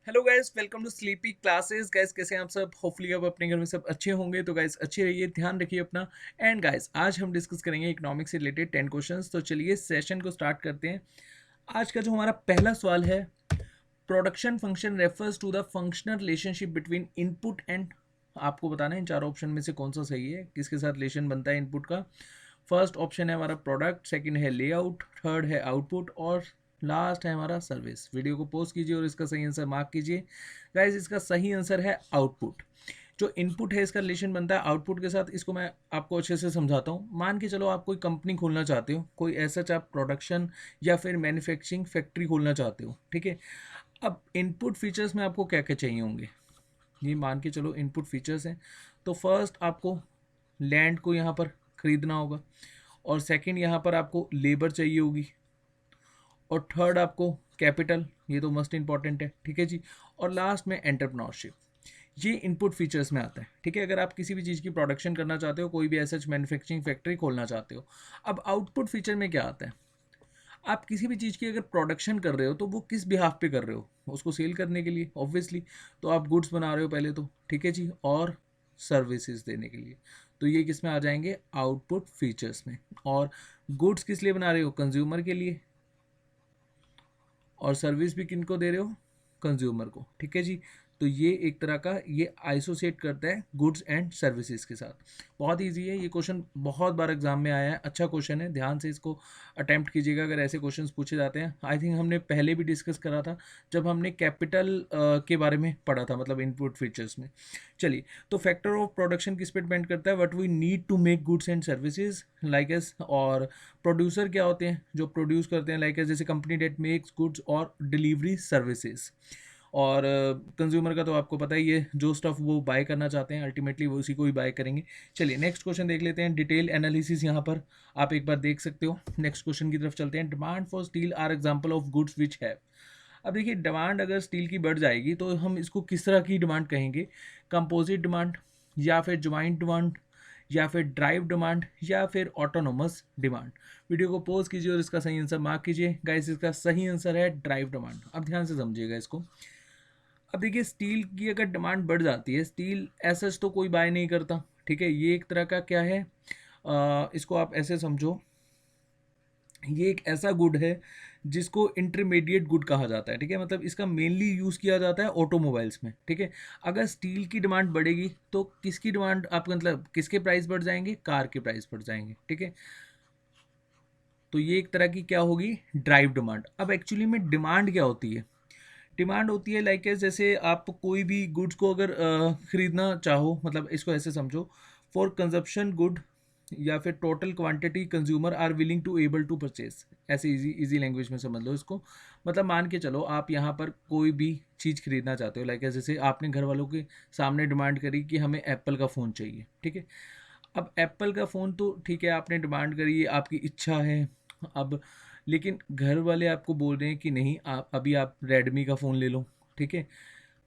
Hello guys, welcome to sleepy classes. Guys कैसे हैं आप सब? होपफुली अब अपने घर में सब अच्छे होंगे। तो गाइस अच्छे रहिए, ध्यान रखिए अपना। एंड गाइस आज हम डिस्कस करेंगे इकोनॉमिक्स से रिलेटेड 10 क्वेश्चंस। तो चलिए सेशन को स्टार्ट करते हैं। आज का जो हमारा पहला सवाल है, production function refers to the functional relationship between input and, आपको बताना है इन चार ऑप्शन में से कौन सा सही है, किसके साथ रिलेशन बनता है इनपुट का। फर्स्ट ऑप्शन है हमारा प्रोडक्ट, सेकंड है लेआउट, थर्ड है आउटपुट और लास्ट है हमारा सर्विस। वीडियो को पॉज कीजिए और इसका सही आंसर मार्क कीजिए। गाइस इसका सही आंसर है आउटपुट। जो इनपुट है इसका रिलेशन बनता है आउटपुट के साथ। इसको मैं आपको अच्छे से समझाता हूँ। मान के चलो आप कोई कंपनी खोलना चाहते हो, कोई ऐसा आप प्रोडक्शन या फिर मैन्युफैक्चरिंग फैक्ट्री खोलना चाहते हो, ठीक है। अब इनपुट फीचर्स में आपको क्या क्या चाहिए होंगे, ये मान के चलो इनपुट फीचर्स हैं। तो फर्स्ट आपको लैंड को यहाँ पर खरीदना होगा, और सेकंड यहाँ पर आपको लेबर चाहिए होगी, और थर्ड आपको कैपिटल, ये तो मस्ट इंपॉर्टेंट है, ठीक है जी। और लास्ट में एंटरप्रेन्योरशिप। ये इनपुट फीचर्स में आता है, ठीक है। अगर आप किसी भी चीज़ की प्रोडक्शन करना चाहते हो, कोई भी ऐसा मैन्युफैक्चरिंग फैक्ट्री खोलना चाहते हो। अब आउटपुट फीचर में क्या आता है, आप किसी भी चीज़ की अगर प्रोडक्शन कर रहे हो तो वो किस बिहाफ पे कर रहे हो, उसको सेल करने के लिए ऑब्वियसली। तो आप गुड्स बना रहे हो पहले तो, ठीक है जी, और सर्विसेज देने के लिए। तो ये किस में आ जाएंगे, आउटपुट फीचर्स में। और गुड्स किस लिए बना रहे हो, कंज्यूमर के लिए, और सर्विस भी किन को दे रहे हो, कंज्यूमर को, ठीक है जी। तो ये एक तरह का ये आइसोसिएट करता है गुड्स एंड सर्विसेज के साथ। बहुत इजी है ये क्वेश्चन, बहुत बार एग्जाम में आया है, अच्छा क्वेश्चन है, ध्यान से इसको अटेम्प्ट कीजिएगा अगर ऐसे क्वेश्चंस पूछे जाते हैं। आई थिंक हमने पहले भी डिस्कस करा था जब हमने कैपिटल के बारे में पढ़ा था, मतलब इनपुट फीचर्स में। चलिए, तो फैक्टर ऑफ प्रोडक्शन किस पे डिपेंड करता है, what we need to make goods and services like as. और प्रोड्यूसर क्या होते हैं, जो प्रोड्यूस करते हैं, लाइक एस जैसे कंपनी डेट मेक्स गुड्स और डिलीवरी सर्विसेज। और कंज्यूमर का तो आपको पता ही है, जो स्टफ वो बाय करना चाहते हैं अल्टीमेटली वो उसी को ही बाय करेंगे। चलिए नेक्स्ट क्वेश्चन देख लेते हैं। डिटेल एनालिसिस यहाँ पर आप एक बार देख सकते हो। नेक्स्ट क्वेश्चन की तरफ चलते हैं। Demand for steel are example of goods which have. अब देखिए, डिमांड अगर स्टील की बढ़ जाएगी तो हम इसको किस तरह की डिमांड कहेंगे, कंपोजिट डिमांड, या फिर ज्वाइंट डिमांड, या फिर ड्राइव डिमांड, या फिर ऑटोनोमस डिमांड। वीडियो को पॉज कीजिए और इसका सही आंसर मार्क कीजिए। गाइस इसका सही आंसर है ड्राइव डिमांड। अब ध्यान से समझिएगा इसको। अब देखिए, स्टील की अगर डिमांड बढ़ जाती है, स्टील ऐसा तो कोई बाय नहीं करता, ठीक है। ये एक तरह का क्या है, इसको आप ऐसे समझो, ये एक ऐसा गुड है जिसको इंटरमीडिएट गुड कहा जाता है, ठीक है। मतलब इसका मेनली यूज़ किया जाता है ऑटोमोबाइल्स में, ठीक है। अगर स्टील की डिमांड बढ़ेगी तो किसकी डिमांड, आपका मतलब किसके प्राइस बढ़ जाएंगे, कार के प्राइस बढ़ जाएंगे, ठीक है। तो ये एक तरह की क्या होगी, ड्राइव डिमांड। अब एक्चुअली में डिमांड क्या होती है, डिमांड होती है लाइक जैसे आप कोई भी गुड्स को अगर खरीदना चाहो, मतलब इसको ऐसे समझो, फॉर कंजप्शन गुड, या फिर total quantity consumer are willing to able to purchase. ऐसे इजी इजी लैंग्वेज में समझ लो इसको। मतलब मान के चलो आप यहाँ पर कोई भी चीज़ खरीदना चाहते हो, लाइक जैसे आपने घर वालों के सामने डिमांड करी कि हमें एप्पल का फ़ोन चाहिए, ठीक है। अब एप्पल का फ़ोन तो ठीक है, आपने डिमांड करी, आपकी इच्छा है। अब लेकिन घर वाले आपको बोल रहे हैं कि नहीं, आप अभी आप रेडमी का फ़ोन ले लो, ठीक है।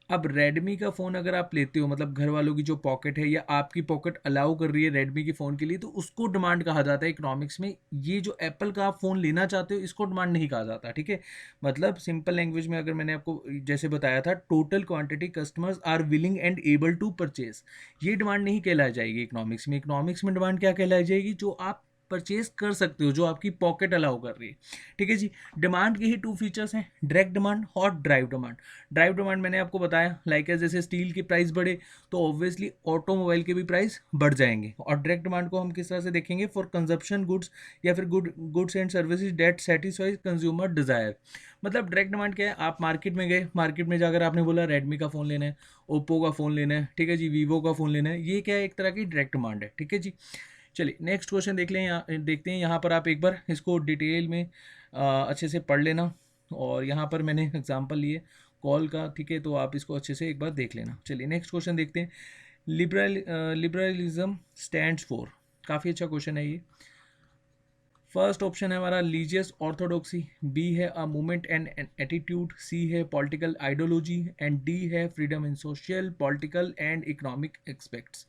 अब रेडमी का फ़ोन अगर आप लेते हो, मतलब घर वालों की जो पॉकेट है या आपकी पॉकेट अलाउ कर रही है रेडमी के फ़ोन के लिए, तो उसको डिमांड कहा जाता है इकोनॉमिक्स में। ये जो एप्पल का आप फ़ोन लेना चाहते हो, इसको डिमांड नहीं कहा जाता, ठीक है। मतलब सिंपल लैंग्वेज में अगर मैंने आपको जैसे बताया था, total quantity customers are willing and able to purchase, ये डिमांड नहीं कहलाई जाएगी इकोनॉमिक्स में। इकोनॉमिक्स में डिमांड क्या कहलाई जाएगी, जो आप परचेज कर सकते हो, जो आपकी पॉकेट अलाउ कर रही है, ठीक है जी। डिमांड के ही टू फीचर्स हैं, डायरेक्ट डिमांड और ड्राइव डिमांड। ड्राइव डिमांड मैंने आपको बताया, लाइक जैसे स्टील की प्राइस बढ़े तो ऑब्वियसली ऑटोमोबाइल के भी प्राइस बढ़ जाएंगे। और डायरेक्ट डिमांड को हम किस तरह से देखेंगे, फॉर कंजप्शन गुड्स या फिर goods and services that satisfies consumer desire. मतलब डायरेक्ट डिमांड क्या है, आप मार्केट में गए, मार्केट में जाकर आपने बोला रेडमी का फ़ोन लेना है, ओप्पो का फ़ोन लेना है, ठीक है जी, वीवो का फ़ोन लेना है, ये क्या है, एक तरह की डायरेक्ट डिमांड है, ठीक है जी। चलिए नेक्स्ट क्वेश्चन देख लें, देखते हैं यहाँ पर। आप एक बार इसको डिटेल में अच्छे से पढ़ लेना। और यहाँ पर मैंने एग्जांपल लिए कॉल का, ठीक है, तो आप इसको अच्छे से एक बार देख लेना। चलिए नेक्स्ट क्वेश्चन देखते हैं। लिबरलिज्म स्टैंड्स फॉर, काफ़ी अच्छा क्वेश्चन है ये। फर्स्ट ऑप्शन है हमारा रिलीजियस ऑर्थोडॉक्सी, बी है a movement and an attitude, C है पॉलिटिकल आइडियोलॉजी, एंड डी है freedom in social political and economic expects.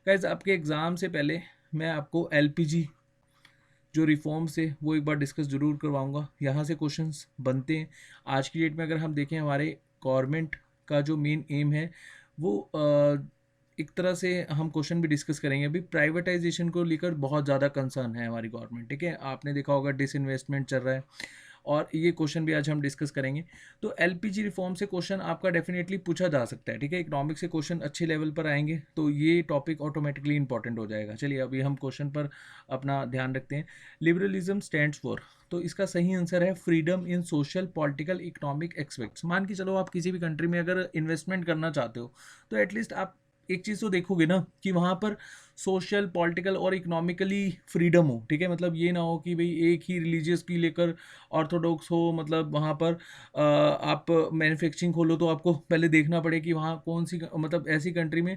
Guys आपके एग्ज़ाम से पहले मैं आपको एलपीजी जो रिफॉर्म्स है वो एक बार डिस्कस जरूर करवाऊंगा। यहाँ से क्वेश्चंस बनते हैं। आज की डेट में अगर हम देखें, हमारे गवर्नमेंट का जो मेन एम है वो एक तरह से हम क्वेश्चन भी डिस्कस करेंगे। अभी प्राइवेटाइजेशन को लेकर बहुत ज़्यादा कंसर्न है हमारी गवर्नमेंट, ठीक है। आपने देखा होगा डिसइन्वेस्टमेंट चल रहा है, और ये क्वेश्चन भी आज हम डिस्कस करेंगे। तो एलपीजी रिफॉर्म से क्वेश्चन आपका डेफिनेटली पूछा जा सकता है, ठीक है। इकोनॉमिक्स से क्वेश्चन अच्छे लेवल पर आएंगे तो ये टॉपिक ऑटोमेटिकली इंपॉर्टेंट हो जाएगा। चलिए अभी हम क्वेश्चन पर अपना ध्यान रखते हैं। लिबरलिज्म स्टैंड्स फॉर, तो इसका सही आंसर है freedom in social political economic aspects. मान के चलो आप किसी भी कंट्री में अगर इन्वेस्टमेंट करना चाहते हो तो एटलीस्ट आप एक चीज़ तो देखोगे ना कि वहाँ पर सोशल पॉलिटिकल और इकोनॉमिकली फ्रीडम हो, ठीक है। मतलब ये ना हो कि भाई एक ही रिलीजियस की लेकर ऑर्थोडॉक्स हो, मतलब वहाँ पर आप मैन्युफैक्चरिंग खोलो तो आपको पहले देखना पड़े कि वहाँ कौन सी मतलब ऐसी कंट्री में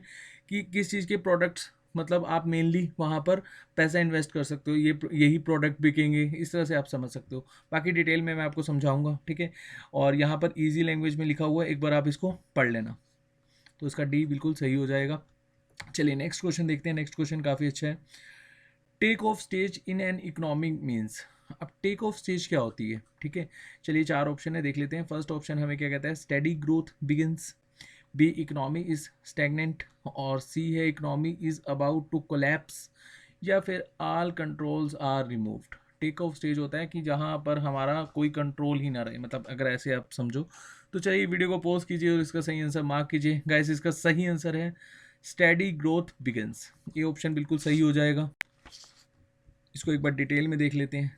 कि किस चीज़ के प्रोडक्ट्स मतलब आप मेनली वहाँ पर पैसा इन्वेस्ट कर सकते हो, ये यही प्रोडक्ट बिकेंगे, इस तरह से आप समझ सकते हो। बाकी डिटेल में मैं आपको समझाऊंगा, ठीक है। और यहाँ पर इजी लैंग्वेज में लिखा हुआ है, एक बार आप इसको पढ़ लेना। तो इसका डी बिल्कुल सही हो जाएगा। चलिए नेक्स्ट क्वेश्चन देखते हैं। नेक्स्ट क्वेश्चन काफ़ी अच्छा है। Take off stage in an economic means. अब टेक ऑफ स्टेज क्या होती है, ठीक है। चलिए 4 ऑप्शन है, देख लेते हैं। फर्स्ट ऑप्शन हमें क्या कहता है, steady growth begins, B economy is stagnant, और सी है economy is about to collapse, या फिर all controls are removed. Take off stage होता है कि जहाँ पर हमारा कोई कंट्रोल ही ना रहे, मतलब अगर ऐसे आप समझो। तो चलिए वीडियो को पॉज कीजिए और इसका सही आंसर मार्क कीजिए। गाइस इसका सही आंसर है स्टेडी ग्रोथ बिगिंस, ये ऑप्शन बिल्कुल सही हो जाएगा। इसको एक बार डिटेल में देख लेते हैं।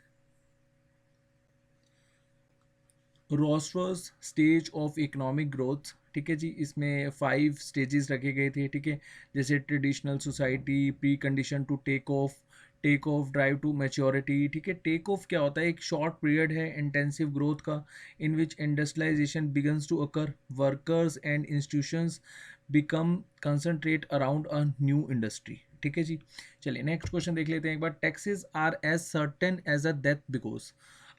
Rostow's stage of economic growth, ठीक है जी। इसमें 5 स्टेजेस रखे गए थे, ठीक है। जैसे traditional society, pre condition to take off, drive to maturity, ठीक है। टेक ऑफ क्या होता है, एक शॉर्ट पीरियड है इंटेंसिव ग्रोथ का, in which industrialization begins to occur, workers and institutions become concentrate around a new industry, ठीक है जी। चलिए नेक्स्ट क्वेश्चन देख लेते हैं एक बार। Taxes are as certain as a death because.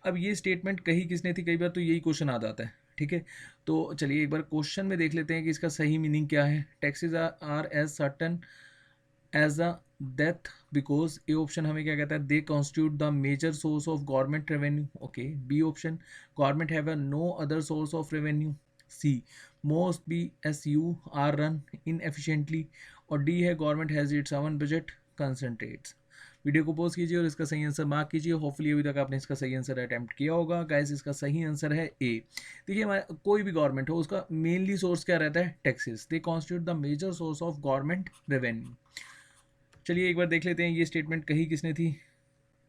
अब ये स्टेटमेंट कही किसने थी, कई बार तो यही क्वेश्चन आ जाता है, ठीक है। तो चलिए एक बार क्वेश्चन में देख लेते हैं कि इसका सही मीनिंग क्या है। Taxes are as certain as a death because, A option हमें क्या कहता है, they constitute the major source of government revenue, okay. B option, government have a no other source of revenue, C most B S U are run inefficiently, और D है government has its own budget concentrates. Video को pause कीजिए और इसका सही answer mark कीजिए। Hopefully अभी तक आपने इसका सही आंसर अटैम्प्ट किया होगा। गाइस इसका सही आंसर है ए। देखिए हमारा कोई भी गवर्नमेंट हो उसका मेनली सोर्स क्या रहता है, taxes. They constitute the major source of government revenue. चलिए एक बार देख लेते हैं ये स्टेटमेंट कही किसने थी।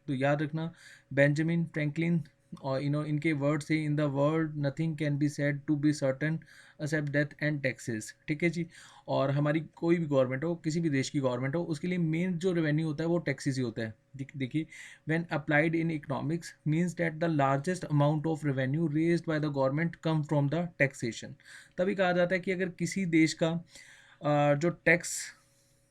तो याद रखना बेंजामिन फ्रैंकलिन, और इनके वर्ड से, in the world nothing can be said to be certain except death and taxes, ठीक है जी। और हमारी कोई भी गवर्नमेंट हो, किसी भी देश की गवर्नमेंट हो, उसके लिए मेन जो रेवेन्यू होता है वो टैक्सेस ही होता है। देखिए when applied in economics means that the largest amount of revenue raised bye the government come from the taxation. तभी कहा जाता है कि अगर किसी देश का जो टैक्स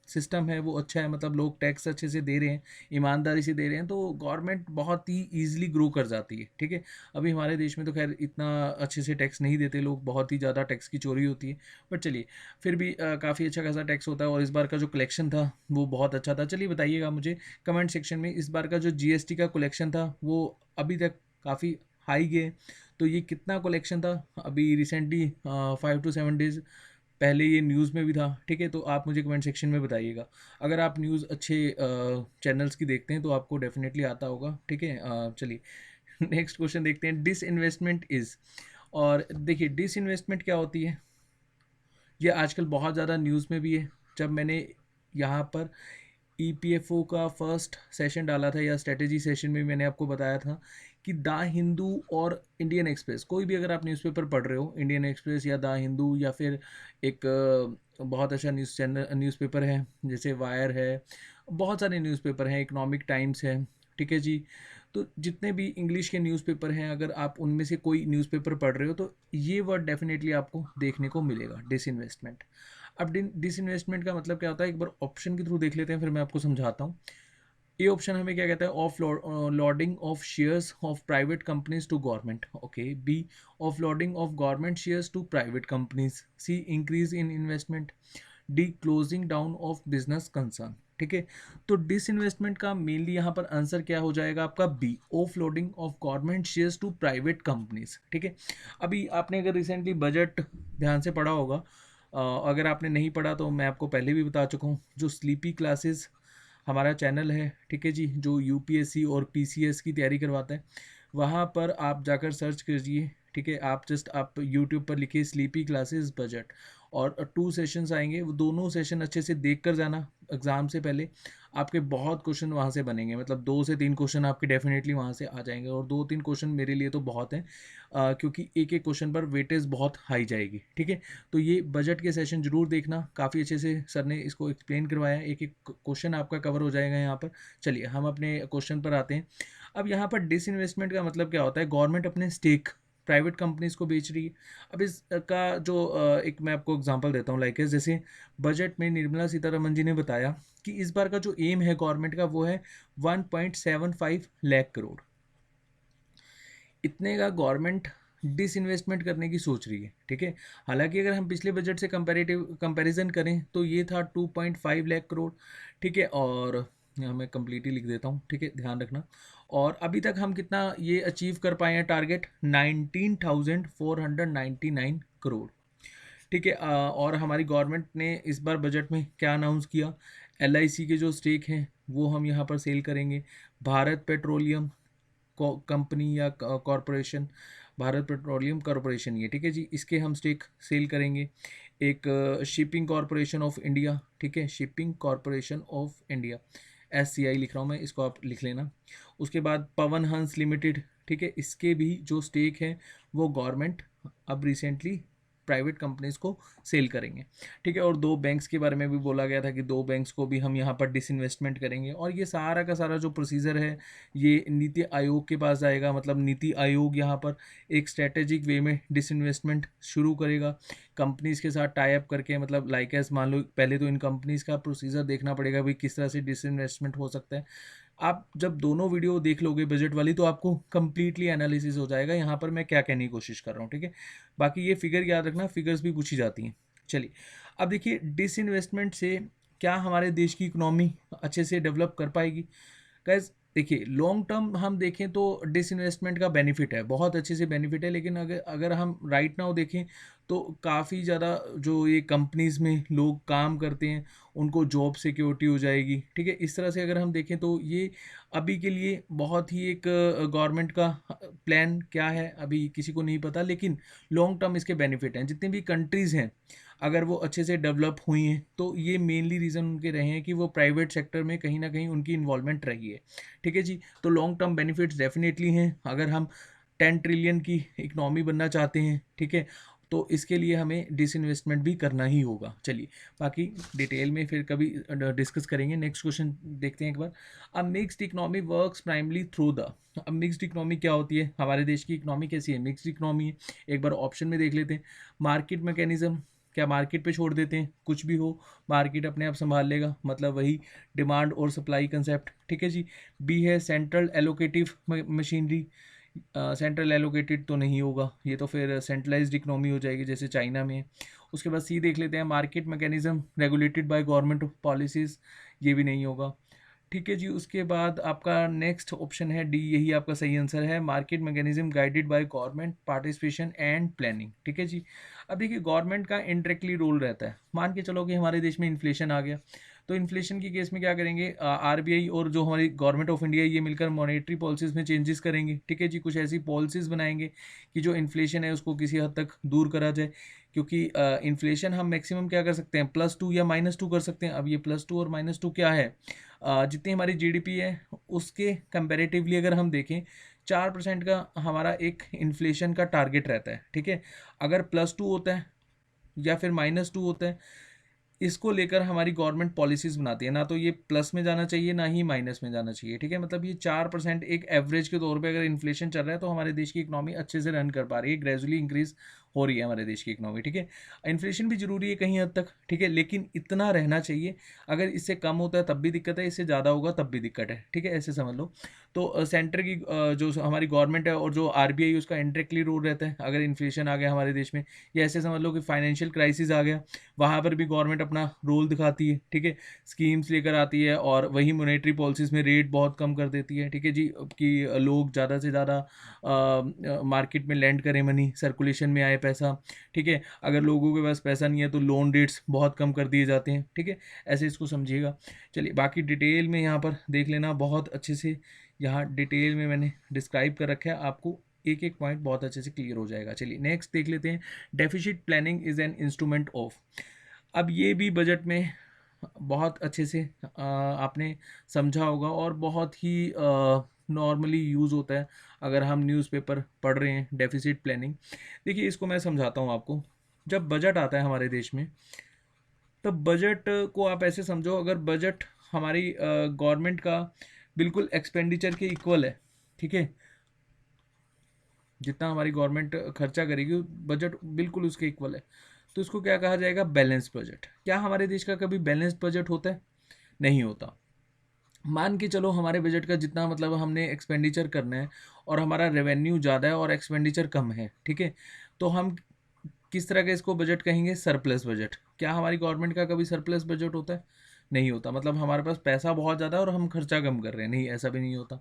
सिस्टम है वो अच्छा है, मतलब लोग टैक्स अच्छे से दे रहे हैं, ईमानदारी से दे रहे हैं, तो गवर्नमेंट बहुत ही ईजिली ग्रो कर जाती है, ठीक है। अभी हमारे देश में तो खैर इतना अच्छे से टैक्स नहीं देते लोग, बहुत ही ज़्यादा टैक्स की चोरी होती है। बट चलिए फिर भी काफ़ी अच्छा खासा टैक्स होता है, और इस बार का जो कलेक्शन था वो बहुत अच्छा था। चलिए बताइएगा मुझे कमेंट सेक्शन में, इस बार का जो जीएसटी का कलेक्शन था वो अभी तक काफ़ी हाई गए, तो ये कितना कलेक्शन था अभी रिसेंटली 5 to 7 डेज पहले ये न्यूज़ में भी था, ठीक है। तो आप मुझे कमेंट सेक्शन में बताइएगा। अगर आप न्यूज़ अच्छे चैनल्स की देखते हैं तो आपको डेफिनेटली आता होगा, ठीक है। चलिए नेक्स्ट क्वेश्चन देखते हैं। डिस इन्वेस्टमेंट इज़, और देखिए डिस इन्वेस्टमेंट क्या होती है, ये आजकल बहुत ज़्यादा न्यूज़ में भी है। जब मैंने यहाँ पर ईपीएफओ का फर्स्ट सेशन डाला था, या स्ट्रेटेजी सेशन में मैंने आपको बताया था कि द हिंदू और इंडियन एक्सप्रेस, कोई भी अगर आप न्यूज़पेपर पढ़ रहे हो, इंडियन एक्सप्रेस या द हिंदू, या फिर एक बहुत अच्छा न्यूज़पेपर है जैसे वायर है, बहुत सारे न्यूज़पेपर हैं, इकोनॉमिक टाइम्स है, ठीक है जी। तो जितने भी इंग्लिश के न्यूज़पेपर हैं, अगर आप उनमें से कोई न्यूज़पेपर पढ़ रहे हो तो ये वर्ड डेफिनेटली आपको देखने को मिलेगा, डिसइन्वेस्टमेंट। अब डिसइन्वेस्टमेंट का मतलब क्या होता है, एक बार ऑप्शन के थ्रू देख लेते हैं, फिर मैं आपको समझाता हूँ। ये ऑप्शन हमें क्या कहता है, offloading of shares of private companies to government, okay. B offloading of government shares to private companies, C increase in investment, D closing down of business concern, ठीक है। तो डिसइन्वेस्टमेंट का mainly यहाँ पर answer क्या हो जाएगा आपका B, offloading of government shares to private companies. ठीक है। अभी आपने अगर रिसेंटली बजट ध्यान से पढ़ा होगा, अगर आपने नहीं पढ़ा तो मैं आपको पहले भी बता चुका हूँ, जो स्लीपी क्लासेस हमारा चैनल है, ठीक है जी, जो यूपीएससी और पीसीएस की तैयारी करवाता है, वहाँ पर आप जाकर सर्च कीजिए। ठीक है, आप यूट्यूब पर लिखिए स्लीपी क्लासेस बजट, और 2 सेशंस आएंगे, वो दोनों सेशन अच्छे से देख कर जाना एग्ज़ाम से पहले। आपके बहुत क्वेश्चन वहाँ से बनेंगे, मतलब 2 से 3 क्वेश्चन आपके डेफिनेटली वहाँ से आ जाएंगे, और 2-3 क्वेश्चन मेरे लिए तो बहुत हैं, क्योंकि एक एक क्वेश्चन पर वेटेज बहुत हाई जाएगी। ठीक है, तो ये बजट के सेशन जरूर देखना, काफ़ी अच्छे से सर ने इसको एक्सप्लेन करवाया है, एक एक क्वेश्चन आपका कवर हो जाएगा यहाँ पर। चलिए हम अपने क्वेश्चन पर आते हैं। अब यहाँ पर डिसइन्वेस्टमेंट का मतलब क्या होता है, गवर्नमेंट अपने स्टेक प्राइवेट कंपनीज को बेच रही है। अब इसका जो एक मैं आपको एग्जांपल देता हूँ, लाइक जैसे बजट में निर्मला सीतारमन जी ने बताया कि इस बार का जो एम है गवर्नमेंट का वो है 1.75 लाख करोड़। इतने का गवर्नमेंट डिसइन्वेस्टमेंट करने की सोच रही है। ठीक है, हालांकि अगर हम पिछले बजट से कंपैरिजन करें तो ये था 2.5 लाख करोड़। ठीक है, और यहाँ मैं कंप्लीटली लिख देता हूँ, ठीक है, ध्यान रखना। और अभी तक हम कितना ये अचीव कर पाए हैं टारगेट, 19,499 करोड़। ठीक है, और हमारी गवर्नमेंट ने इस बार बजट में क्या अनाउंस किया, एलआईसी के जो स्टेक हैं वो हम यहाँ पर सेल करेंगे, भारत पेट्रोलियम कंपनी या कॉरपोरेशन, भारत पेट्रोलियम कॉरपोरेशन ये, ठीक है जी, इसके हम स्टेक सेल करेंगे। एक शिपिंग कॉरपोरेशन ऑफ इंडिया, ठीक है, shipping corporation of India, SCI लिख रहा हूँ मैं, इसको आप लिख लेना। उसके बाद पवन हंस लिमिटेड, ठीक है, इसके भी जो स्टेक है वो गवर्नमेंट अब रिसेंटली प्राइवेट कंपनीज को सेल करेंगे। ठीक है, और 2 बैंक्स के बारे में भी बोला गया था कि 2 बैंक्स को भी हम यहाँ पर डिसइन्वेस्टमेंट करेंगे, और ये सारा का सारा जो प्रोसीजर है ये नीति आयोग के पास जाएगा। मतलब नीति आयोग यहाँ पर एक स्ट्रेटेजिक वे में डिसइन्वेस्टमेंट शुरू करेगा कंपनीज के साथ टाई अप करके। मतलब लाइक एस मान लो, पहले तो इन कंपनीज का प्रोसीजर देखना पड़ेगा भाई किस तरह से डिसइन्वेस्टमेंट हो सकता है। आप जब दोनों वीडियो देख लोगे बजट वाली तो आपको कंप्लीटली एनालिसिस हो जाएगा यहाँ पर मैं क्या कहने की कोशिश कर रहा हूँ। ठीक है, बाकी ये फिगर याद रखना, फिगर्स भी पूछी जाती हैं। चलिए अब देखिए डिसइन्वेस्टमेंट से क्या हमारे देश की इकोनॉमी अच्छे से डेवलप कर पाएगी। गाइज देखिए, लॉन्ग टर्म हम देखें तो डिसइन्वेस्टमेंट का बेनिफिट है, बहुत अच्छे से बेनिफिट है, लेकिन अगर अगर हम राइट नाउ देखें तो काफ़ी ज़्यादा जो ये कंपनीज में लोग काम करते हैं उनको जॉब सिक्योरिटी हो जाएगी। ठीक है, इस तरह से अगर हम देखें तो ये अभी के लिए बहुत ही एक गवर्नमेंट का प्लान क्या है अभी किसी को नहीं पता, लेकिन लॉन्ग टर्म इसके बेनिफिट हैं। जितनी भी कंट्रीज़ हैं अगर वो अच्छे से डेवलप हुई हैं तो ये मेनली रीज़न उनके रहे हैं कि वो प्राइवेट सेक्टर में कहीं ना कहीं उनकी इन्वॉल्वमेंट रही है। ठीक है जी, तो लॉन्ग टर्म बेनिफिट्स डेफिनेटली हैं। अगर हम 10 ट्रिलियन की इकनॉमी बनना चाहते हैं, ठीक है, तो इसके लिए हमें डिसइन्वेस्टमेंट भी करना ही होगा। चलिए बाकी डिटेल में फिर कभी डिस्कस करेंगे। नेक्स्ट क्वेश्चन देखते हैं एक बार। अब mixed economy works primarily through the, अब मिक्स्ड इकनॉमी क्या होती है, हमारे देश की इकनॉमी कैसी है, मिक्स्ड इकनॉमी है। एक बार ऑप्शन में देख लेते हैं। मार्केट मैकेनिज्म, क्या मार्केट पे छोड़ देते हैं, कुछ भी हो मार्केट अपने आप संभाल लेगा, मतलब वही डिमांड और सप्लाई कंसेप्ट। ठीक है जी। बी है central allocative machinery, central allocated तो नहीं होगा, ये तो फिर सेंट्रलाइज्ड इकोनॉमी हो जाएगी जैसे चाइना में है। उसके बाद सी देख लेते हैं, market mechanism regulated by government policies, ये भी नहीं होगा। ठीक है जी, उसके बाद आपका नेक्स्ट ऑप्शन है डी, यही आपका सही आंसर है, market mechanism guided by government participation and planning. ठीक है जी। अब देखिए गवर्नमेंट का इनडायरेक्टली रोल रहता है, मान के चलो कि हमारे देश में इन्फ्लेशन आ गया, तो इन्फ्लेशन के केस में क्या करेंगे, आरबीआई और जो हमारी गवर्नमेंट ऑफ इंडिया ये मिलकर मॉनेटरी पॉलिसीज़ में चेंजेस करेंगे। ठीक है जी, कुछ ऐसी पॉलिसीज़ बनाएंगे कि जो इन्फ्लेशन है उसको किसी हद तक दूर करा जाए, क्योंकि इन्फ्लेशन हम मैक्सिमम क्या कर सकते हैं, +2 या -2 कर सकते हैं। अब ये +2 और -2 क्या है, जितनी हमारी जीडीपी है उसके कंपैरेटिवली अगर हम देखें 4% का हमारा एक इन्फ्लेशन का टारगेट रहता है। ठीक है, अगर +2 होता है या फिर -2 होता है, इसको लेकर हमारी गवर्नमेंट पॉलिसीज़ बनाती है, ना तो ये प्लस में जाना चाहिए ना ही माइनस में जाना चाहिए। ठीक है, मतलब ये 4% एक एवरेज के तौर पे अगर इन्फ्लेशन चल रहा है तो हमारे देश की इकनॉमी अच्छे से रन कर पा रही है, ग्रेजुअली इंक्रीज हो रही है हमारे देश की इकोनॉमी, ठीक है। इन्फ्लेशन भी ज़रूरी है कहीं हद तक, ठीक है, लेकिन इतना रहना चाहिए। अगर इससे कम होता है तब भी दिक्कत है, इससे ज़्यादा होगा तब भी दिक्कत है, ठीक है, ऐसे समझ लो। तो सेंटर की जो हमारी गवर्नमेंट है और जो आरबीआई उसका इंडायरेक्टली रोल रहता है अगर इन्फ्लेशन आ गया हमारे देश में, या ऐसे समझ लो कि फाइनेंशियल क्राइसिस आ गया, वहाँ पर भी गवर्नमेंट अपना रोल दिखाती है, ठीक है, स्कीम्स लेकर आती है और वही मॉनेटरी पॉलिसीज़ में रेट बहुत कम कर देती है, ठीक है जी, कि लोग ज़्यादा से ज़्यादा मार्केट में लैंड करें, मनी सर्कुलेशन में आए पैसा, ठीक है। अगर लोगों के पास पैसा नहीं है तो लोन रेट्स बहुत कम कर दिए जाते हैं, ठीक है, ऐसे इसको समझिएगा। चलिए बाकी डिटेल में यहाँ पर देख लेना बहुत अच्छे से, यहाँ डिटेल में मैंने डिस्क्राइब कर रखा है, आपको एक एक पॉइंट बहुत अच्छे से क्लियर हो जाएगा। चलिए नेक्स्ट देख लेते हैं, deficit planning is an instrument of. अब ये भी बजट में बहुत अच्छे से आपने समझा होगा और बहुत ही नॉर्मली यूज़ होता है अगर हम न्यूज़पेपर पढ़ रहे हैं, डेफिसिट प्लानिंग। देखिए इसको मैं समझाता हूँ आपको। जब बजट आता है हमारे देश में, तब बजट को आप ऐसे समझो, अगर बजट हमारी गवर्नमेंट का बिल्कुल एक्सपेंडिचर के इक्वल है, ठीक है, जितना हमारी गवर्नमेंट खर्चा करेगी बजट बिल्कुल उसके इक्वल है, तो इसको क्या कहा जाएगा, बैलेंस बजट। क्या हमारे देश का कभी बैलेंस बजट होता है? नहीं होता। मान के चलो हमारे बजट का जितना मतलब हमने एक्सपेंडिचर करना है और हमारा रेवेन्यू ज़्यादा है और एक्सपेंडिचर कम है, ठीक है, तो हम किस तरह का इसको बजट कहेंगे, सरप्लस बजट। क्या हमारी गवर्नमेंट का कभी सरप्लस बजट होता है? नहीं होता। मतलब हमारे पास पैसा बहुत ज़्यादा है और हम खर्चा कम कर रहे हैं, नहीं, ऐसा भी नहीं होता।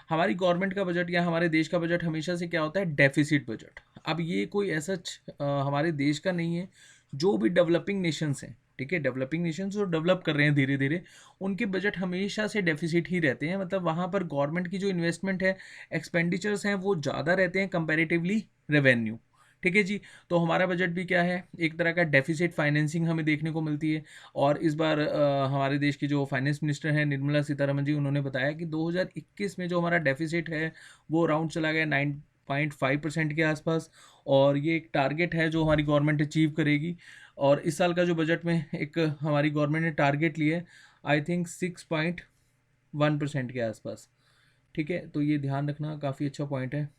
हमारी गवर्नमेंट का बजट या हमारे देश का बजट हमेशा से क्या होता है, डेफिसिट बजट। अब ये कोई ऐसा हमारे देश का नहीं है, जो भी डेवलपिंग नेशंस हैं, ठीक है, डेवलपिंग नेशंस जो डेवलप कर रहे हैं धीरे धीरे, उनके बजट हमेशा से डेफिसिट ही रहते हैं। मतलब वहाँ पर गवर्नमेंट की जो इन्वेस्टमेंट है, एक्सपेंडिचर्स हैं, वो ज़्यादा रहते हैं कंपैरेटिवली रेवेन्यू, ठीक है जी। तो हमारा बजट भी क्या है, एक तरह का डेफिसिट फाइनेंसिंग हमें देखने को मिलती है। और इस बार हमारे देश की जो फाइनेंस मिनिस्टर हैं निर्मला सीतारमण जी, उन्होंने बताया कि 2021 में जो हमारा डेफिसिट है वो अराउंड चला गया 9.5% के आसपास, और ये एक टारगेट है जो हमारी गवर्नमेंट अचीव करेगी। और इस साल का जो बजट में एक हमारी गवर्नमेंट ने टारगेट लिया है, आई थिंक 6.1% के आसपास, ठीक है, तो ये ध्यान रखना, काफ़ी अच्छा पॉइंट है।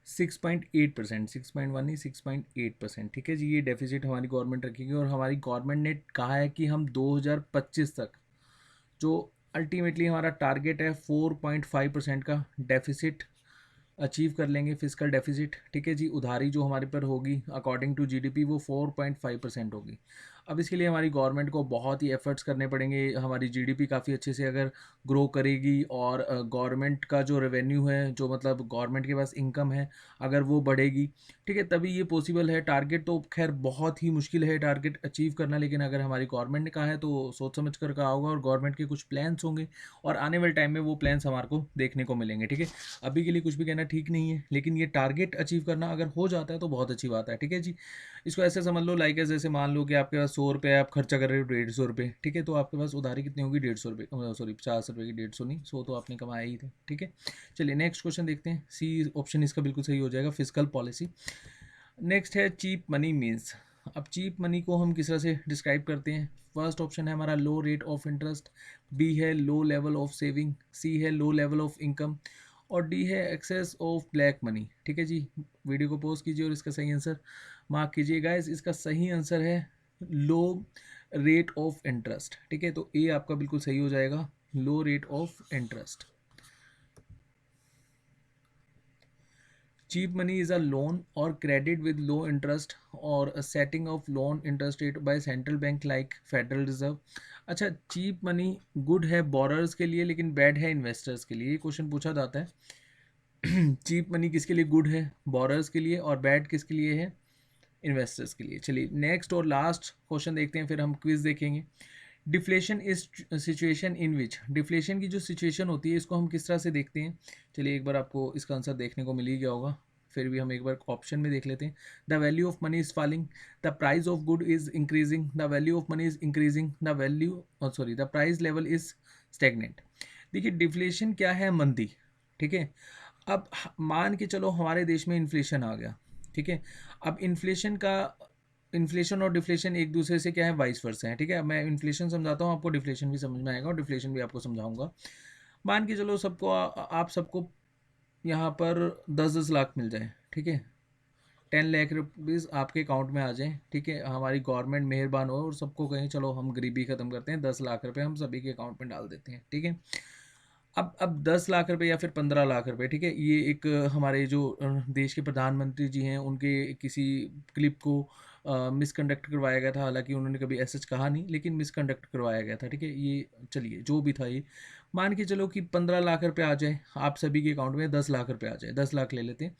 6.8%, 6.1 नहीं, 6.8%, ठीक है जी, ये डेफिसिट हमारी गवर्नमेंट रखेगी। और हमारी गवर्नमेंट ने कहा है कि हम 2025 तक जो अल्टीमेटली हमारा टारगेट है 4.5% का डेफिसिट अचीव कर लेंगे, फिजिकल डेफिसिट, ठीक है जी। उधारी जो हमारे पर होगी अकॉर्डिंग टू जीडीपी वो 4.5% होगी। अब इसके लिए हमारी गवर्नमेंट को बहुत ही एफर्ट्स करने पड़ेंगे। हमारी जीडीपी काफ़ी अच्छे से अगर ग्रो करेगी और गवर्नमेंट का जो रेवेन्यू है, जो मतलब गवर्नमेंट के पास इनकम है, अगर वो बढ़ेगी, ठीक है, तभी ये पॉसिबल है। टारगेट तो खैर बहुत ही मुश्किल है टारगेट अचीव करना, लेकिन अगर हमारी गवर्नमेंट ने कहा है तो सोच समझ कर कहा होगा, और गवर्नमेंट के कुछ प्लान्स होंगे और आने वाले टाइम में वो प्लान्स हमारे को देखने को मिलेंगे, ठीक है। अभी के लिए कुछ भी कहना ठीक नहीं है, लेकिन ये टारगेट अचीव करना अगर हो जाता है तो बहुत अच्छी बात है, ठीक है जी। इसको ऐसे समझ लो, लाइक जैसे मान लो कि आपके पास 100 रुपये आप खर्चा कर रहे हो, 150 रुपये, ठीक है, तो आपके पास उधारी कितनी होगी, 150 रुपये, सॉरी 50 रुपये की, 150 नहीं, 100 तो आपने कमाया ही थे, ठीक है। चलिए नेक्स्ट क्वेश्चन देखते हैं, सी ऑप्शन इसका बिल्कुल सही हो जाएगा, फिजिकल पॉलिसी। नेक्स्ट है चीप मनी मीन्स। अब चीप मनी को हम किस तरह से डिस्क्राइब करते हैं? फर्स्ट ऑप्शन है हमारा लो रेट ऑफ इंटरेस्ट, बी है लो लेवल ऑफ सेविंग, सी है लो लेवल ऑफ इनकम, और डी है एक्सेस ऑफ ब्लैक मनी, ठीक है जी। वीडियो को पॉज कीजिए और इसका सही आंसर मार्क कीजिए गाइस। इसका सही आंसर है लो रेट ऑफ इंटरेस्ट, ठीक है, तो ए आपका बिल्कुल सही हो जाएगा, low rate of interest. Cheap money is a loan or credit with low interest or a setting of loan interest rate by central bank like Federal Reserve। अच्छा, चीप मनी गुड है बोरर्स के लिए लेकिन bad है investors के लिए, ये question पूछा जाता है। चीप मनी किसके लिए गुड है? बोरर्स के लिए, और बैड किसके लिए है? इन्वेस्टर्स के लिए। चलिए नेक्स्ट और लास्ट क्वेश्चन देखते हैं, फिर हम क्विज देखेंगे। Deflation is situation in which, deflation की जो सिचुएशन होती है इसको हम किस तरह से देखते हैं? चलिए एक बार आपको इसका आंसर देखने को मिल ही गया होगा, फिर भी हम एक बार ऑप्शन में देख लेते हैं। The value of money is falling, the price of good is increasing, the value of money is increasing, the value sorry the price level is stagnant. देखिए डिफ्लेशन क्या है? मंदी, ठीक है। अब मान के चलो हमारे देश में इन्फ्लेशन आ गया, ठीक है। अब इन्फ्लेशन और डिफ्लेशन एक दूसरे से क्या है, वाइस वर्सा है, ठीक है। मैं इन्फ्लेशन समझाता हूँ आपको, डिफ्लेशन भी समझ में आएगा और डिफ्लेशन भी आपको समझाऊंगा। मान के चलो सबको आप सबको यहाँ पर 10-10 लाख मिल जाए, ठीक है, 10 लाख रुपीज़ आपके अकाउंट में आ जाएं, ठीक है, हमारी गवर्नमेंट मेहरबान हो और सबको कहें चलो हम गरीबी ख़त्म करते हैं, 10 लाख रुपए हम सभी के अकाउंट में डाल देते हैं, ठीक है। अब 10 लाख रुपए या फिर 15 लाख रुपए, ठीक है, ये एक हमारे जो देश के प्रधानमंत्री जी हैं उनके किसी क्लिप को मिसकंडक्ट करवाया गया था, हालांकि उन्होंने कभी ऐसा कहा नहीं, लेकिन मिसकंडक्ट करवाया गया था, ठीक है। ये चलिए जो भी था, ये मान के चलो कि 15 लाख रुपए आ जाए आप सभी के अकाउंट में, 10 लाख रुपए आ जाए, 10 लाख ले लेते हैं,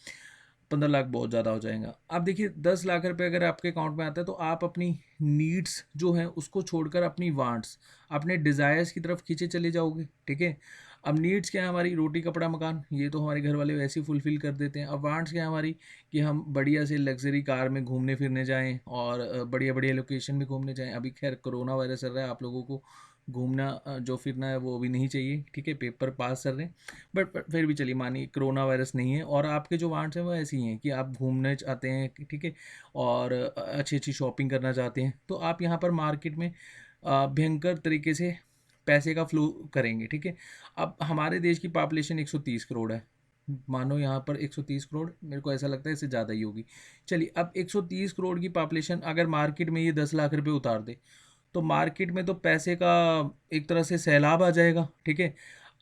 15 लाख बहुत ज़्यादा हो जाएगा। अब देखिए 10 लाख रुपए अगर आपके अकाउंट में आता है तो आप अपनी नीड्स जो हैं उसको छोड़कर अपनी वांट्स, अपने डिज़ायर्स की तरफ खींचे चले जाओगे, ठीक है। अब नीड्स क्या है हमारी, रोटी कपड़ा मकान, ये तो हमारे घर वाले वैसे ही फुलफ़िल कर देते हैं। अब वांट्स क्या है हमारी, कि हम बढ़िया से लग्ज़री कार में घूमने फिरने जाएँ और बढ़िया बढ़िया लोकेशन में घूमने जाएँ। अभी खैर कोरोना वायरस चल रहा है, आप लोगों को घूमना जो फिरना है वो भी नहीं चाहिए, ठीक है, पेपर पास चल रहे हैं, बट फिर भी चलिए मानिए कोरोना वायरस नहीं है और आपके जो वांट्स हैं वो ऐसी ही हैं कि आप घूमने चाहते हैं, ठीक है, और अच्छी अच्छी शॉपिंग करना चाहते हैं, तो आप यहाँ पर मार्केट में भयंकर तरीके से पैसे का फ्लो करेंगे, ठीक है। अब हमारे देश की पॉपुलेशन 130 करोड़ है, मानो यहाँ पर 130 करोड़, मेरे को ऐसा लगता है इससे ज़्यादा ही होगी। चलिए अब 130 करोड़ की पॉपुलेशन अगर मार्केट में ये 10 लाख रुपए उतार दे तो मार्केट में तो पैसे का एक तरह से सैलाब आ जाएगा, ठीक है।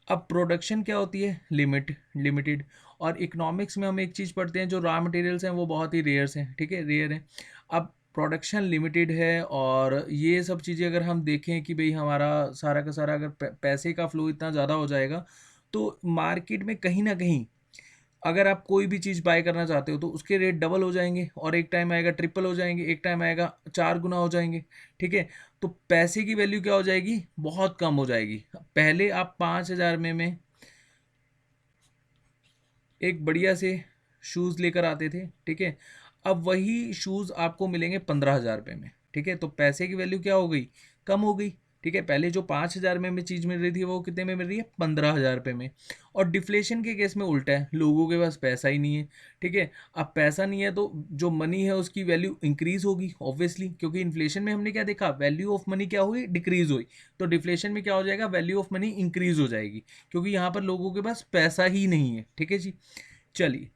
अब प्रोडक्शन क्या होती है, लिमिटेड, और इकोनॉमिक्स में हम एक चीज़ पढ़ते हैं, जो रॉ मटेरियल्स हैं वो बहुत ही रेयर्स हैं, ठीक है, रेयर हैं। अब प्रोडक्शन लिमिटेड है और ये सब चीज़ें अगर हम देखें कि भाई हमारा सारा का सारा अगर पैसे का फ्लो इतना ज़्यादा हो जाएगा तो मार्केट में कहीं ना कहीं अगर आप कोई भी चीज़ बाय करना चाहते हो तो उसके रेट डबल हो जाएंगे और एक टाइम आएगा ट्रिपल हो जाएंगे, एक टाइम आएगा 4 गुना हो जाएंगे, ठीक है। तो पैसे की वैल्यू क्या हो जाएगी, बहुत कम हो जाएगी। पहले आप 5,000 में एक बढ़िया से शूज़ लेकर आते थे, ठीक है, अब वही शूज़ आपको मिलेंगे 15,000 रुपये में, ठीक है। तो पैसे की वैल्यू क्या हो गई, कम हो गई, ठीक है। पहले जो 5,000 में चीज़ मिल रही थी वो कितने में मिल रही है, 15,000 रुपये में। और डिफ्लेशन के केस में उल्टा है, लोगों के पास पैसा ही नहीं है, ठीक है। अब पैसा नहीं है तो जो मनी है उसकी वैल्यू इंक्रीज होगी ऑब्वियसली, क्योंकि इन्फ्लेशन में हमने क्या देखा, वैल्यू ऑफ मनी क्या हुई, डिक्रीज हुई। तो डिफ्लेशन में क्या हो जाएगा, वैल्यू ऑफ मनी इंक्रीज हो जाएगी, क्योंकि यहाँ पर लोगों के पास पैसा ही नहीं है, ठीक है जी। चलिए,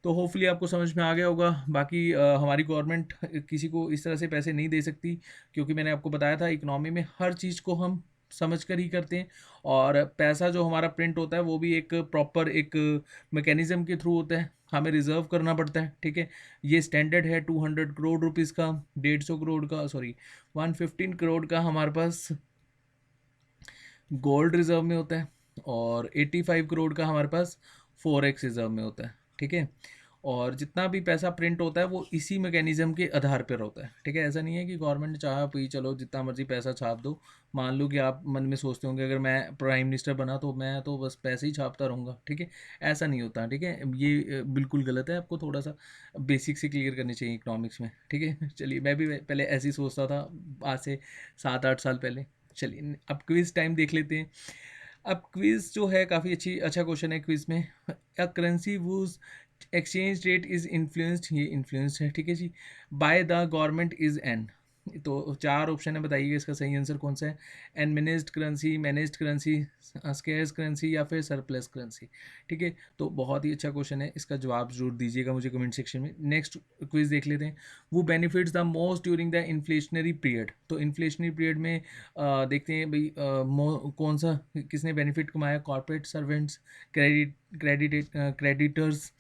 तो होपफुली आपको समझ में आ गया होगा। बाकी हमारी गवर्नमेंट किसी को इस तरह से पैसे नहीं दे सकती, क्योंकि मैंने आपको बताया था इकोनॉमी में हर चीज़ को हम समझ कर ही करते हैं, और पैसा जो हमारा प्रिंट होता है वो भी एक प्रॉपर एक मैकेनिज्म के थ्रू होता है, हमें रिजर्व करना पड़ता है, ठीक है। ये स्टैंडर्ड है 200 करोड़ रुपीज़ का, 150 करोड़ का, सॉरी 115 करोड़ का हमारे पास गोल्ड रिजर्व में होता है, और 85 करोड़ का हमारे पास फॉरेक्स रिजर्व में होता है, ठीक है। और जितना भी पैसा प्रिंट होता है वो इसी मैकेनिज्म के आधार पर होता है, ठीक है। ऐसा नहीं है कि गवर्नमेंट ने चाहा भाई चलो जितना मर्जी पैसा छाप दो। मान लो कि आप मन में सोचते होंगे अगर मैं प्राइम मिनिस्टर बना तो मैं तो बस पैसे ही छापता रहूँगा, ठीक है। ऐसा नहीं होता, ठीक है, ये बिल्कुल गलत है, आपको थोड़ा सा बेसिक से क्लियर करनी चाहिए इकोनॉमिक्स में, ठीक है। चलिए, मैं भी पहले ऐसे ही सोचता था आज से 7-8 साल पहले। चलिए अब क्विज टाइम देख लेते हैं। अब क्विज जो है काफ़ी अच्छा क्वेश्चन है क्विज में। A currency whose exchange rate is influenced, ये इन्फ्लुएंस्ड है, ठीक है जी, by the government is an. तो 4 ऑप्शन है, बताइएगा इसका सही आंसर कौन सा है। An managed currency, scarce currency या फिर सरप्लस करेंसी, ठीक है। तो बहुत ही अच्छा क्वेश्चन है, इसका जवाब जरूर दीजिएगा मुझे कमेंट सेक्शन में। नेक्स्ट क्विज देख लेते हैं। वो benefits the most during the inflationary period. तो इन्फ्लेशनरी पीरियड में देखते हैं भाई कौन सा किसने बेनिफिट कमाया, कॉर्पोरेट सर्वेंट्स, क्रेडिटर्स,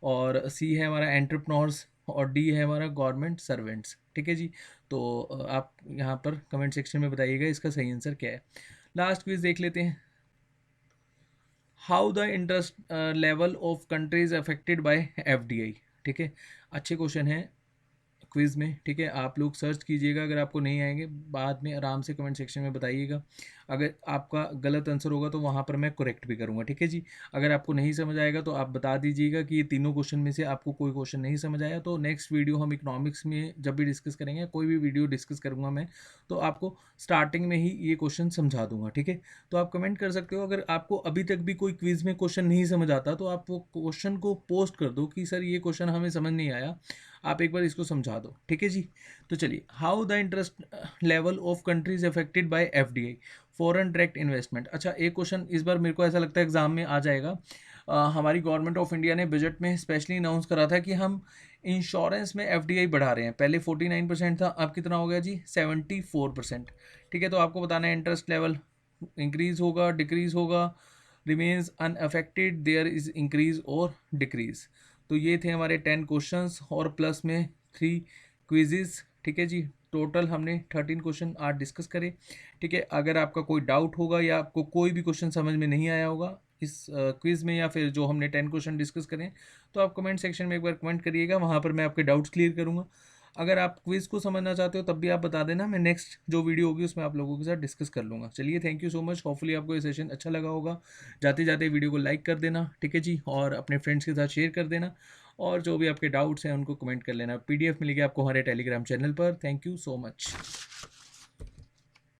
और सी है हमारा एंटरप्रेन्योर्स, और डी है हमारा गवर्नमेंट सर्वेंट्स, ठीक है जी। तो आप यहाँ पर कमेंट सेक्शन में बताइएगा इसका सही आंसर क्या है। लास्ट क्विज देख लेते हैं। How the interest level of countries affected by FDI, ठीक है। अच्छे क्वेश्चन है क्विज़ में, ठीक है। आप लोग सर्च कीजिएगा, अगर आपको नहीं आएंगे बाद में आराम से कमेंट सेक्शन में बताइएगा। अगर आपका गलत आंसर होगा तो वहाँ पर मैं करेक्ट भी करूँगा, ठीक है जी। अगर आपको नहीं समझ आएगा तो आप बता दीजिएगा कि ये तीनों क्वेश्चन में से आपको कोई क्वेश्चन नहीं समझ आया, तो नेक्स्ट वीडियो हम इकोनॉमिक्स में जब भी डिस्कस करेंगे, कोई भी वीडियो डिस्कस करूँगा मैं, तो आपको स्टार्टिंग में ही ये क्वेश्चन समझा दूंगा, ठीक है। तो आप कमेंट कर सकते हो, अगर आपको अभी तक भी कोई क्विज़ में क्वेश्चन नहीं समझ आता तो आप वो क्वेश्चन को पोस्ट कर दो कि सर ये क्वेश्चन हमें समझ नहीं आया, आप एक बार इसको समझा दो, ठीक है जी। तो चलिए, how the interest level of countries affected by FDI, foreign direct investment. अच्छा, एक क्वेश्चन इस बार मेरे को ऐसा लगता है एग्जाम में आ जाएगा। हमारी गवर्नमेंट ऑफ इंडिया ने बजट में स्पेशली अनाउंस करा था कि हम इंश्योरेंस में एफडीआई बढ़ा रहे हैं, पहले 49% था, अब कितना हो गया जी 74%। ठीक है, तो आपको बताना है इंटरेस्ट लेवल इंक्रीज होगा, डिक्रीज होगा, remains unaffected, there is increase और डिक्रीज। तो ये थे हमारे 10 क्वेश्चंस और प्लस में 3 क्विजेज। ठीक है जी, टोटल हमने 13 क्वेश्चन आज डिस्कस करे। ठीक है, अगर आपका कोई डाउट होगा या आपको कोई भी क्वेश्चन समझ में नहीं आया होगा इस क्विज़ में या फिर जो हमने 10 क्वेश्चन डिस्कस करें, तो आप कमेंट सेक्शन में एक बार कमेंट करिएगा, वहाँ पर मैं आपके डाउट्स क्लियर करूँगा। अगर आप क्विज़ को समझना चाहते हो तब भी आप बता देना, मैं नेक्स्ट जो वीडियो होगी उसमें आप लोगों के साथ डिस्कस कर लूँगा। चलिए, thank you so much, hopefully आपको ये सेशन अच्छा लगा होगा। जाते जाते वीडियो को लाइक कर देना, ठीक है जी, और अपने फ्रेंड्स के साथ शेयर कर देना, और जो भी आपके डाउट्स हैं उनको कमेंट कर लेना। पीडीएफ मिलेगी आपको हमारे टेलीग्राम चैनल पर। Thank you so much.